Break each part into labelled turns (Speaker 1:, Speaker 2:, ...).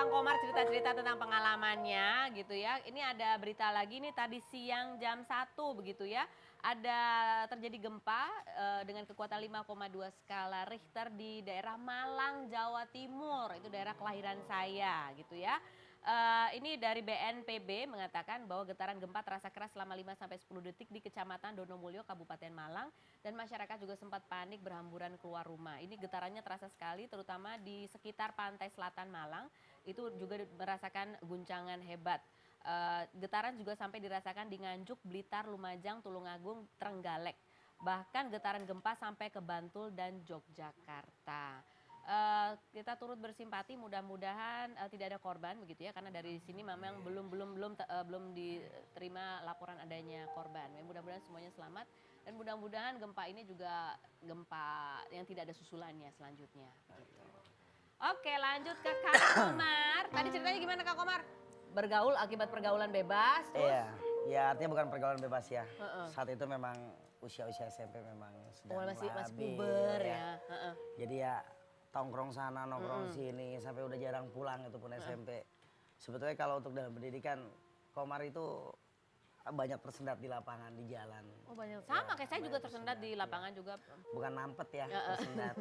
Speaker 1: Kang Komar cerita-cerita tentang pengalamannya gitu ya. Ini ada berita lagi nih tadi siang jam 1 begitu ya. Ada terjadi gempa dengan kekuatan 5,2 skala Richter di daerah Malang, Jawa Timur. Itu daerah kelahiran saya gitu ya. Ini dari BNPB mengatakan bahwa getaran gempa terasa keras selama 5-10 detik di Kecamatan Donomulyo, Kabupaten Malang. Dan masyarakat juga sempat panik berhamburan keluar rumah. Ini getarannya terasa sekali terutama di sekitar pantai selatan Malang. Itu juga merasakan guncangan hebat. Getaran juga sampai dirasakan di Nganjuk, Blitar, Lumajang, Tulungagung, Trenggalek. Bahkan getaran gempa sampai ke Bantul dan Yogyakarta. Kita turut bersimpati, mudah-mudahan tidak ada korban begitu ya, karena dari sini memang belum diterima laporan adanya korban. Mudah-mudahan semuanya selamat dan mudah-mudahan gempa ini juga gempa yang tidak ada susulannya selanjutnya. Gitu. Oke, lanjut ke Kang Komar. Tadi ceritanya gimana Kang Komar? Bergaul akibat pergaulan bebas, terus?
Speaker 2: Iya, ya artinya bukan pergaulan bebas ya. Saat itu memang usia-usia SMP memang sedang
Speaker 1: masih
Speaker 2: labil,
Speaker 1: puber ya.
Speaker 2: Jadi ya tongkrong sana, nongkrong sini, sampai udah jarang pulang itu pun SMP. Sebetulnya kalau untuk dalam pendidikan, Komar itu banyak tersendat di lapangan, di jalan.
Speaker 1: Oh banyak, sama kayak saya juga tersendat di lapangan juga.
Speaker 2: Bukan mampet ya, tersendat.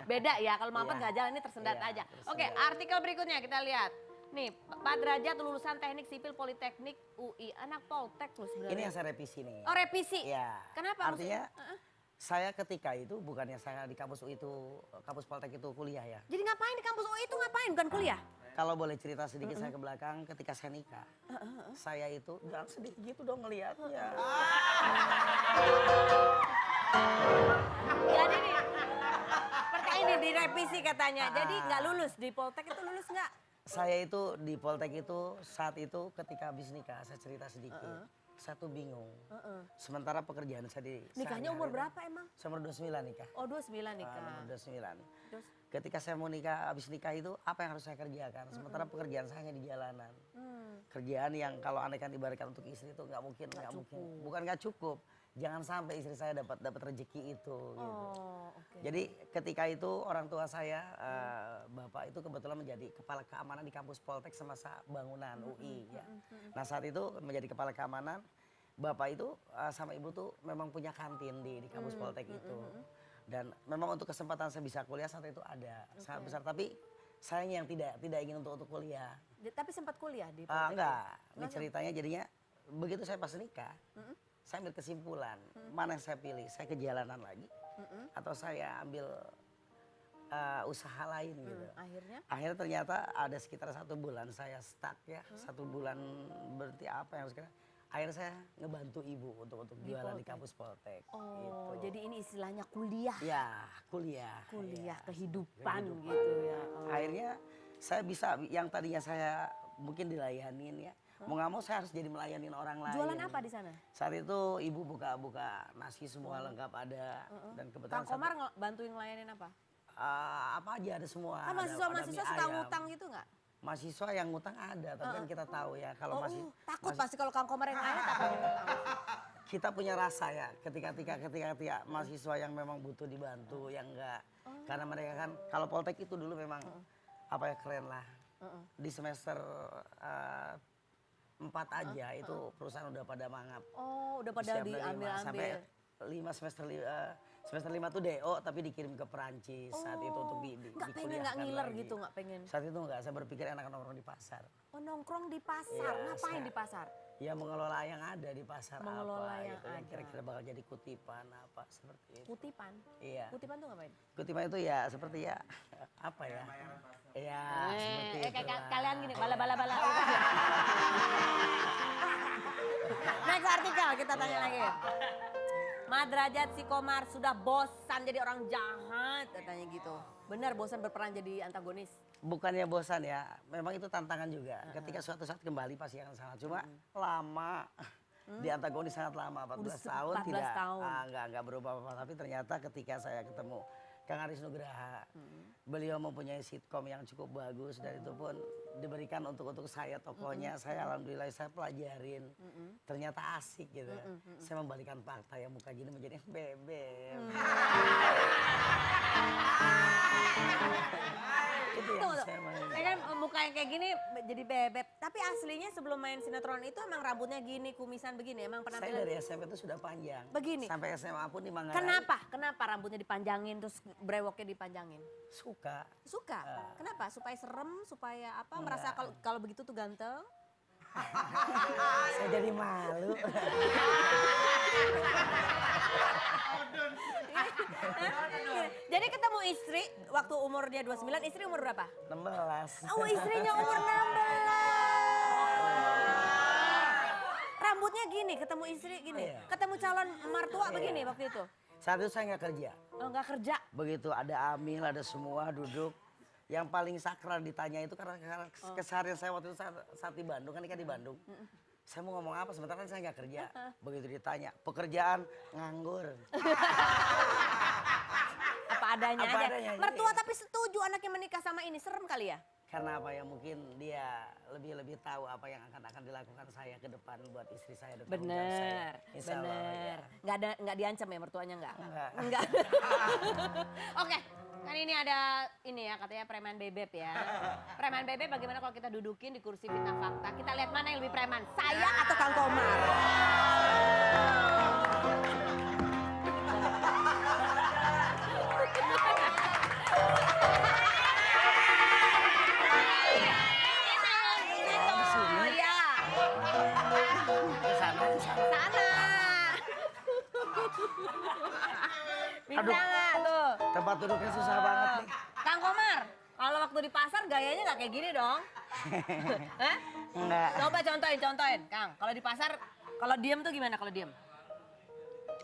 Speaker 1: Beda ya, kalau mampet nggak jalan, ini tersendat
Speaker 2: Iya,
Speaker 1: aja.
Speaker 2: tersendat.
Speaker 1: Oke, artikel berikutnya kita lihat. Nih, Pak Derajat lulusan Teknik Sipil Politeknik UI, anak Poltek loh sebenarnya.
Speaker 2: Ini yang saya revisi nih.
Speaker 1: Oh revisi?
Speaker 2: Iya.
Speaker 1: Kenapa?
Speaker 2: Artinya saya ketika itu bukannya saya di kampus UI itu, kampus Poltek itu kuliah ya.
Speaker 1: Jadi ngapain di kampus UI itu ngapain, bukan kuliah?
Speaker 2: Kalau boleh cerita sedikit saya ke belakang, ketika saya nikah, saya itu jangan sedih gitu dong ngelihatnya.
Speaker 1: Jadi nih, seperti ini direvisi katanya. Jadi nggak lulus di Poltek itu lulus nggak?
Speaker 2: Saya itu di Poltek itu saat itu ketika habis nikah, saya cerita sedikit. Saya tuh bingung. Sementara pekerjaan saya di
Speaker 1: Nikahnya umur berapa emang?
Speaker 2: Saya umur 29 nikah.
Speaker 1: Oh 29 nikah.
Speaker 2: Umur 29.
Speaker 1: Terus?
Speaker 2: Ketika saya mau nikah, habis nikah itu apa yang harus saya kerjakan? Sementara pekerjaan saya hanya di jalanan. Kerjaan yang kalau aneh kan ibaratkan untuk istri itu nggak mungkin. Bukan nggak cukup. Jangan sampai istri saya dapat rezeki itu. Gitu.
Speaker 1: Okay.
Speaker 2: Jadi ketika itu orang tua saya, bapak itu kebetulan menjadi kepala keamanan di kampus Poltek semasa bangunan UI. Ya. Nah saat itu menjadi kepala keamanan, bapak itu sama ibu tuh memang punya kantin di kampus Poltek itu. Dan memang untuk kesempatan saya bisa kuliah saat itu ada sangat besar. Tapi sayangnya yang tidak ingin untuk kuliah.
Speaker 1: Tapi sempat kuliah di Poltek?
Speaker 2: Enggak, ini ceritanya jadinya begitu saya pas nikah. Saya ambil kesimpulan, mana yang saya pilih, saya ke jalanan lagi atau saya ambil usaha lain gitu. Akhirnya ternyata ada sekitar 1 bulan saya stuck ya, 1 bulan berarti apa yang harus kita. Akhirnya saya ngebantu ibu untuk jualan di kampus Poltek.
Speaker 1: Oh,
Speaker 2: gitu.
Speaker 1: jadi ini istilahnya kuliah.
Speaker 2: Ya, kuliah.
Speaker 1: Kuliah kehidupan gitu ya.
Speaker 2: Akhirnya saya bisa yang tadinya saya mungkin dilayanin ya. Mau nggak mau saya harus jadi melayanin orang lain.
Speaker 1: Jualan apa di sana?
Speaker 2: Saat itu ibu buka nasi semua lengkap ada dan kebetulan
Speaker 1: Kang Komar bantuin ngelayanin apa?
Speaker 2: apa aja ada semua.
Speaker 1: Kan mahasiswa suka ngutang gitu nggak?
Speaker 2: Mahasiswa yang ngutang ada, tapi kan kita tahu ya kalau
Speaker 1: takut pasti kalau Kang Komar yang ngelayanin takut ngutang.
Speaker 2: Kita punya rasa ya ketika mahasiswa yang memang butuh dibantu yang enggak. Karena mereka kan kalau Poltek itu dulu memang apa ya keren lah. Di semester 4 aja itu perusahaan udah pada mangap.
Speaker 1: Oh, udah pada diambil-ambil.
Speaker 2: Sampai 5 semester 5 tuh DO tapi dikirim ke Perancis saat itu untuk
Speaker 1: Nggak pengen nggak ngiler lagi. Gitu, nggak pengen?
Speaker 2: Saat itu nggak, saya berpikir enak nongkrong di pasar.
Speaker 1: Oh nongkrong di pasar, ngapain di pasar?
Speaker 2: Ya mengelola yang ada di pasar
Speaker 1: mengelola
Speaker 2: apa
Speaker 1: yang
Speaker 2: gitu, yang kira-kira bakal jadi kutipan apa seperti itu.
Speaker 1: Kutipan?
Speaker 2: Iya.
Speaker 1: Kutipan tuh ngapain?
Speaker 2: Kutipan itu ya seperti ya, apa ya. Iya seperti itu
Speaker 1: kayak kalian gini, bala-bala. Next artikel kita tanya lagi. Mak Derajat si Komar sudah bosan jadi orang jahat katanya gitu. Benar bosan berperan jadi antagonis?
Speaker 2: Bukannya bosan ya, memang itu tantangan juga. Ketika suatu saat kembali pasti akan sangat. Cuma lama, di antagonis sangat lama, 14 tahun
Speaker 1: 14
Speaker 2: tidak.
Speaker 1: tahun.
Speaker 2: Enggak berubah apa-apa. Tapi ternyata ketika saya ketemu Kang Aris Nugraha, beliau mempunyai sitkom yang cukup bagus dan itu pun diberikan untuk saya tokohnya. Saya alhamdulillah saya pelajarin, ternyata asik gitu. Saya membalikan fakta yang muka gini menjadi bebek. Itu yang saya main.
Speaker 1: Kan muka kayak gini jadi bebek. Tapi aslinya sebelum main sinetron itu emang rambutnya gini, kumisan begini. Emang
Speaker 2: Saya
Speaker 1: penampilan
Speaker 2: dari SMP itu sudah panjang.
Speaker 1: begini.
Speaker 2: Sampai SMA pun di Manggarai.
Speaker 1: Kenapa rambutnya dipanjangin terus brewoknya dipanjangin?
Speaker 2: Suka.
Speaker 1: Suka. Kenapa? Supaya serem, supaya apa?
Speaker 2: Enggak.
Speaker 1: Merasa kalau begitu tuh ganteng.
Speaker 2: Saya jadi malu.
Speaker 1: Jadi ketemu istri waktu umurnya 29, istri umur berapa?
Speaker 2: 16.
Speaker 1: Oh, istrinya umur 16. Rambutnya gini, ketemu istri gini.
Speaker 2: Iya.
Speaker 1: Ketemu calon mertua begini waktu itu.
Speaker 2: Saat itu saya nggak kerja.
Speaker 1: Oh, nggak kerja.
Speaker 2: Begitu ada Amil, ada semua duduk. Yang paling sakral ditanya itu karena keseharian saya waktu itu saat di Bandung, kan nikah di Bandung. Saya mau ngomong apa, sementara kan saya nggak kerja. Begitu ditanya, pekerjaan nganggur.
Speaker 1: Apa adanya
Speaker 2: Apa
Speaker 1: aja.
Speaker 2: adanya,
Speaker 1: Mertua
Speaker 2: iya.
Speaker 1: tapi setuju anaknya menikah sama ini, serem kali ya?
Speaker 2: Karena apa ya, mungkin dia lebih tahu apa yang akan dilakukan saya ke depan buat istri saya. dan tanggung jawab saya.
Speaker 1: Bener,
Speaker 2: Insya Allah,
Speaker 1: bener.
Speaker 2: ya.
Speaker 1: Nggak diancam ya mertuanya nggak?
Speaker 2: Enggak.
Speaker 1: Enggak. Oke, kan ini ada ini ya katanya preman bebek ya. Preman bebek bagaimana kalau kita dudukin di kursi fitnah fakta? Kita lihat mana yang lebih preman, saya atau Kang Komar? Oh iya,
Speaker 2: Di sana.
Speaker 1: sana. Bisa nggak tuh?
Speaker 2: Tempat duduknya susah banget nih.
Speaker 1: Kang Komar, kalau waktu di pasar gayanya nggak kayak gini dong? Hah?
Speaker 2: Enggak.
Speaker 1: Coba contohin, Kang. Kalau di pasar, kalau diem tuh gimana kalau diem?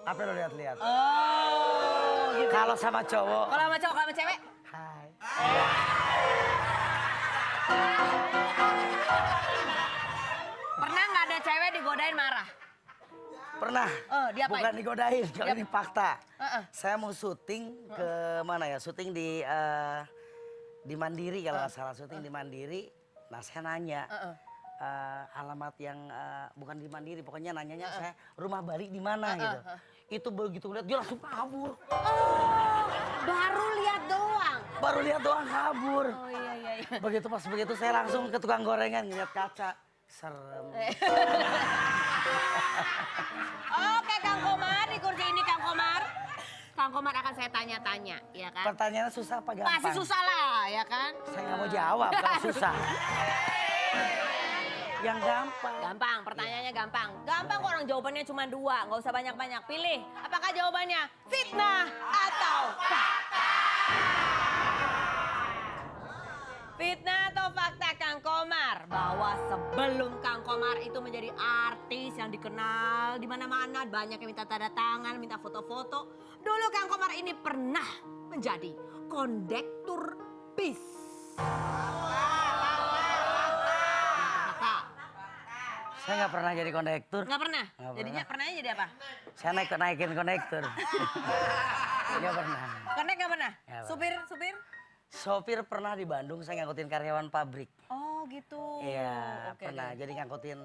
Speaker 2: Apa lo lihat-lihat?
Speaker 1: Oh, gitu.
Speaker 2: Kalau sama cowok.
Speaker 1: Kalau sama cowok, kalau sama cewek?
Speaker 2: Hai.
Speaker 1: Pernah nggak ada cewek digodain marah?
Speaker 2: Pernah.
Speaker 1: Diapain?
Speaker 2: Bukan digodain, kalau ini fakta.
Speaker 1: Heeh.
Speaker 2: Saya mau syuting ke mana ya? Syuting di Mandiri kalau nggak salah, syuting di Mandiri. Nah saya nanya alamat yang bukan di Mandiri, pokoknya nanyanya saya rumah Bali di mana gitu. Itu begitu lihat dia langsung kabur.
Speaker 1: Oh, baru lihat doang.
Speaker 2: Baru lihat doang kabur.
Speaker 1: Oh iya.
Speaker 2: Begitu saya langsung ke tukang gorengan ngeliat kaca. Serem.
Speaker 1: Oke, Kang Komar, di kursi ini Kang Komar. Kang Komar akan saya tanya-tanya, ya kan?
Speaker 2: Pertanyaannya susah apa gampang?
Speaker 1: Pasti susah lah, ya kan?
Speaker 2: Saya nggak mau jawab kalau susah. Yang gampang.
Speaker 1: Gampang, pertanyaannya gampang. Gampang kok, orang jawabannya cuma 2, nggak usah banyak-banyak. Pilih, apakah jawabannya fitnah atau fakta? Fitnah atau fakta, Kang Komar? Bahwa sebelum Kang Komar itu menjadi artis yang dikenal di mana-mana, banyak yang minta tanda tangan, minta foto-foto. Dulu Kang Komar ini pernah menjadi kondektur bis.
Speaker 2: Saya nggak pernah jadi kondektur.
Speaker 1: Nggak pernah?
Speaker 2: Nggak
Speaker 1: Jadinya pernahnya jadi apa?
Speaker 2: Saya naikin kondektur. Nggak pernah.
Speaker 1: Konek nggak pernah?
Speaker 2: Nggak
Speaker 1: Supir?
Speaker 2: Sopir pernah di Bandung, saya ngangkutin karyawan pabrik.
Speaker 1: Oh gitu.
Speaker 2: Iya,
Speaker 1: Oke,
Speaker 2: pernah.
Speaker 1: oke.
Speaker 2: Jadi ngangkutin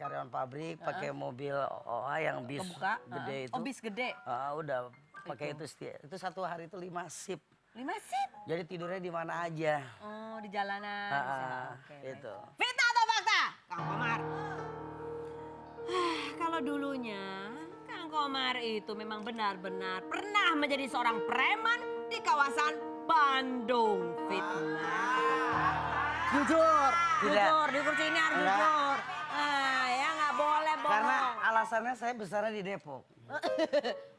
Speaker 2: karyawan pabrik pakai mobil OA yang bis
Speaker 1: Kebuka?
Speaker 2: gede itu.
Speaker 1: Oh bis gede?
Speaker 2: Udah pakai itu itu satu hari itu 5 shift.
Speaker 1: 5 sip?
Speaker 2: Jadi tidurnya di mana aja.
Speaker 1: Oh di jalanan. Oke, baik.
Speaker 2: Itu.
Speaker 1: Fitnah atau fakta? Kang Komar. Kalau dulunya Kang Komar itu memang benar-benar pernah menjadi seorang preman di kawasan Bandung. Fitnah. Jujur,
Speaker 2: Tidak.
Speaker 1: jujur. Di kursi ini harus
Speaker 2: Enggak.
Speaker 1: jujur. Ya nggak boleh bohong.
Speaker 2: Karena alasannya saya besarnya di Depok.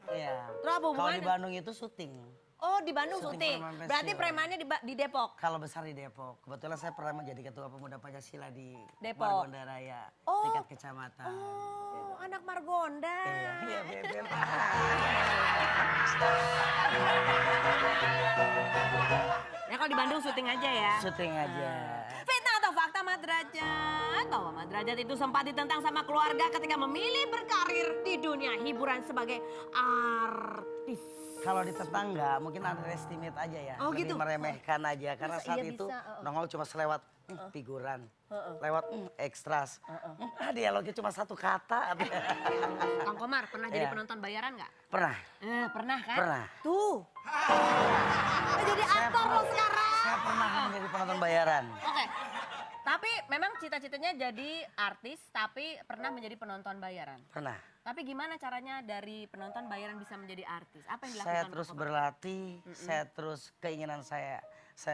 Speaker 2: Iya.
Speaker 1: Terus apa
Speaker 2: Kalau di
Speaker 1: hubungannya?
Speaker 2: Bandung itu syuting.
Speaker 1: Oh di Bandung
Speaker 2: Syuting
Speaker 1: syuting.
Speaker 2: Preman
Speaker 1: Berarti
Speaker 2: Festival.
Speaker 1: premannya di Depok.
Speaker 2: Kalau besar di Depok. Kebetulan saya pernah menjadi ketua pemuda Pancasila di
Speaker 1: Depok.
Speaker 2: Margonda Raya,
Speaker 1: Oh.
Speaker 2: tingkat kecamatan.
Speaker 1: Oh anak Margonda.
Speaker 2: Iya, Beben.
Speaker 1: Ya kalau di Bandung syuting aja ya.
Speaker 2: Syuting aja.
Speaker 1: Fitnah atau fakta, Mat Derajat? Bahwa Mat Derajat itu sempat ditentang sama keluarga ketika memilih berkarir di dunia hiburan sebagai artis.
Speaker 2: Kalau di tetangga mungkin underestimate aja ya.
Speaker 1: Oh,
Speaker 2: Lebih
Speaker 1: gitu?
Speaker 2: meremehkan aja. Karena
Speaker 1: Masa
Speaker 2: saat
Speaker 1: iya
Speaker 2: itu
Speaker 1: bisa?
Speaker 2: nongol cuma selewat figuran. Lewat ekstras. Dialognya cuma satu kata.
Speaker 1: Kang Komar pernah jadi
Speaker 2: Iya.
Speaker 1: penonton bayaran nggak?
Speaker 2: Pernah.
Speaker 1: Pernah kan?
Speaker 2: Pernah.
Speaker 1: Tuh. Jadi aktor lo sekarang.
Speaker 2: Saya pernah menjadi penonton bayaran.
Speaker 1: Oke, Tapi memang cita-citanya jadi artis, tapi pernah menjadi penonton bayaran.
Speaker 2: Pernah.
Speaker 1: Tapi gimana caranya dari penonton bayaran bisa menjadi artis? Apa yang dilakukan?
Speaker 2: Saya terus
Speaker 1: Kang Komar?
Speaker 2: berlatih, saya terus keinginan saya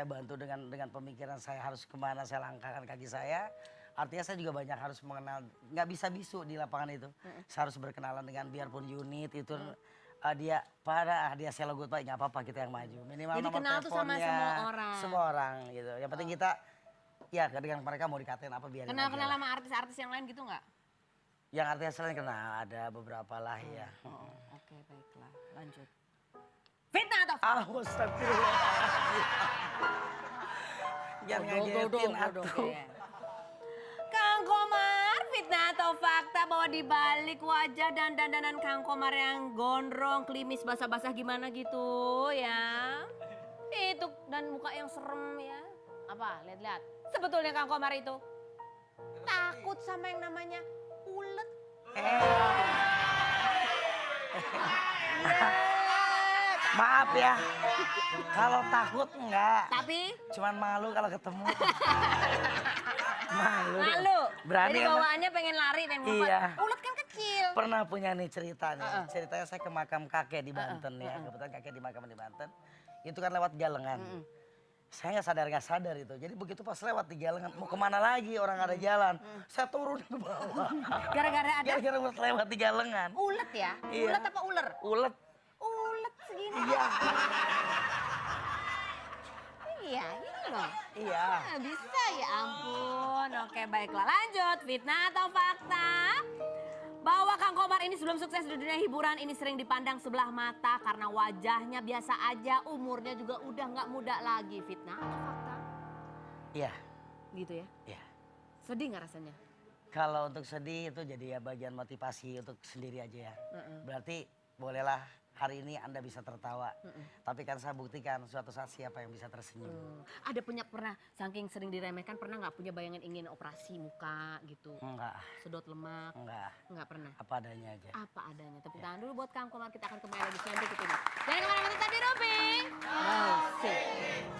Speaker 2: bantu dengan pemikiran saya harus kemana saya langkahkan kaki saya. Artinya saya juga banyak harus mengenal, nggak bisa bisu di lapangan itu. Saya harus berkenalan dengan biarpun unit itu dia saya logo Pak, nggak apa-apa kita yang maju. Minimal
Speaker 1: Jadi
Speaker 2: nomor
Speaker 1: kenal tuh sama
Speaker 2: teleponnya,
Speaker 1: semua orang.
Speaker 2: semua orang gitu. Yang penting kita ya dengan mereka mau dikatain apa biarin aja
Speaker 1: Kenal-kenal
Speaker 2: lah.
Speaker 1: sama artis-artis yang lain gitu nggak?
Speaker 2: Yang artinya selain kenal ada beberapa lah ya.
Speaker 1: Oke, baiklah. Lanjut. Fitnah atau
Speaker 2: Astagfirullahaladzim. Jangan ngagetin atuh.
Speaker 1: Kang Komar, fitnah atau fakta bahwa di balik wajah dan dandanan Kang Komar yang gondrong, klimis, basah-basah gimana gitu ya. Itu dan muka yang serem ya. Apa? Lihat-lihat. Sebetulnya Kang Komar itu takut sama yang namanya ulet.
Speaker 2: Maaf ya, kalau takut enggak.
Speaker 1: Tapi
Speaker 2: Cuman malu kalau ketemu. Malu.
Speaker 1: malu.
Speaker 2: Berani
Speaker 1: Jadi
Speaker 2: kan?
Speaker 1: bawaannya pengen lari, pengen ngumpet.
Speaker 2: Iya.
Speaker 1: Ulet kan kecil.
Speaker 2: Pernah punya nih ceritanya. Ceritanya saya ke makam kakek di Banten ya. Kebetulan kakek di makam di Banten. Itu kan lewat galengan. Saya nggak sadar itu. Jadi begitu pas lewat di galengan, mau kemana lagi orang ada jalan. Saya turun ke bawah.
Speaker 1: Gara-gara ada
Speaker 2: Gara-gara lewat di galengan.
Speaker 1: ulet ya?
Speaker 2: Iya.
Speaker 1: Ulet apa ular?
Speaker 2: Ulet.
Speaker 1: Ulet segini.
Speaker 2: Iya.
Speaker 1: Iya, ini loh.
Speaker 2: Iya.
Speaker 1: Ah, bisa ya ampun. Oke baiklah lanjut. Fitnah atau fakta? Bahwa Kang Komar ini sebelum sukses di dunia hiburan ini sering dipandang sebelah mata karena wajahnya biasa aja, umurnya juga udah nggak muda lagi. Fitnah atau fakta?
Speaker 2: Iya.
Speaker 1: Gitu ya?
Speaker 2: Iya.
Speaker 1: Sedih nggak rasanya?
Speaker 2: Kalau untuk sedih itu jadi ya bagian motivasi untuk sendiri aja ya. Berarti bolehlah hari ini Anda bisa tertawa. Tapi kan saya buktikan suatu saat siapa yang bisa tersenyum.
Speaker 1: Ada pernah saking sering diremehkan pernah nggak punya bayangan ingin operasi muka gitu?
Speaker 2: Enggak,
Speaker 1: Sedot lemak?
Speaker 2: enggak.
Speaker 1: Nggak pernah.
Speaker 2: Apa adanya aja.
Speaker 1: Apa adanya. Tepuk tangan dulu buat Kang Komar. Kita akan kembali lagi selanjutnya. Jangan kemana-mana, tetap di Rupi. Musik.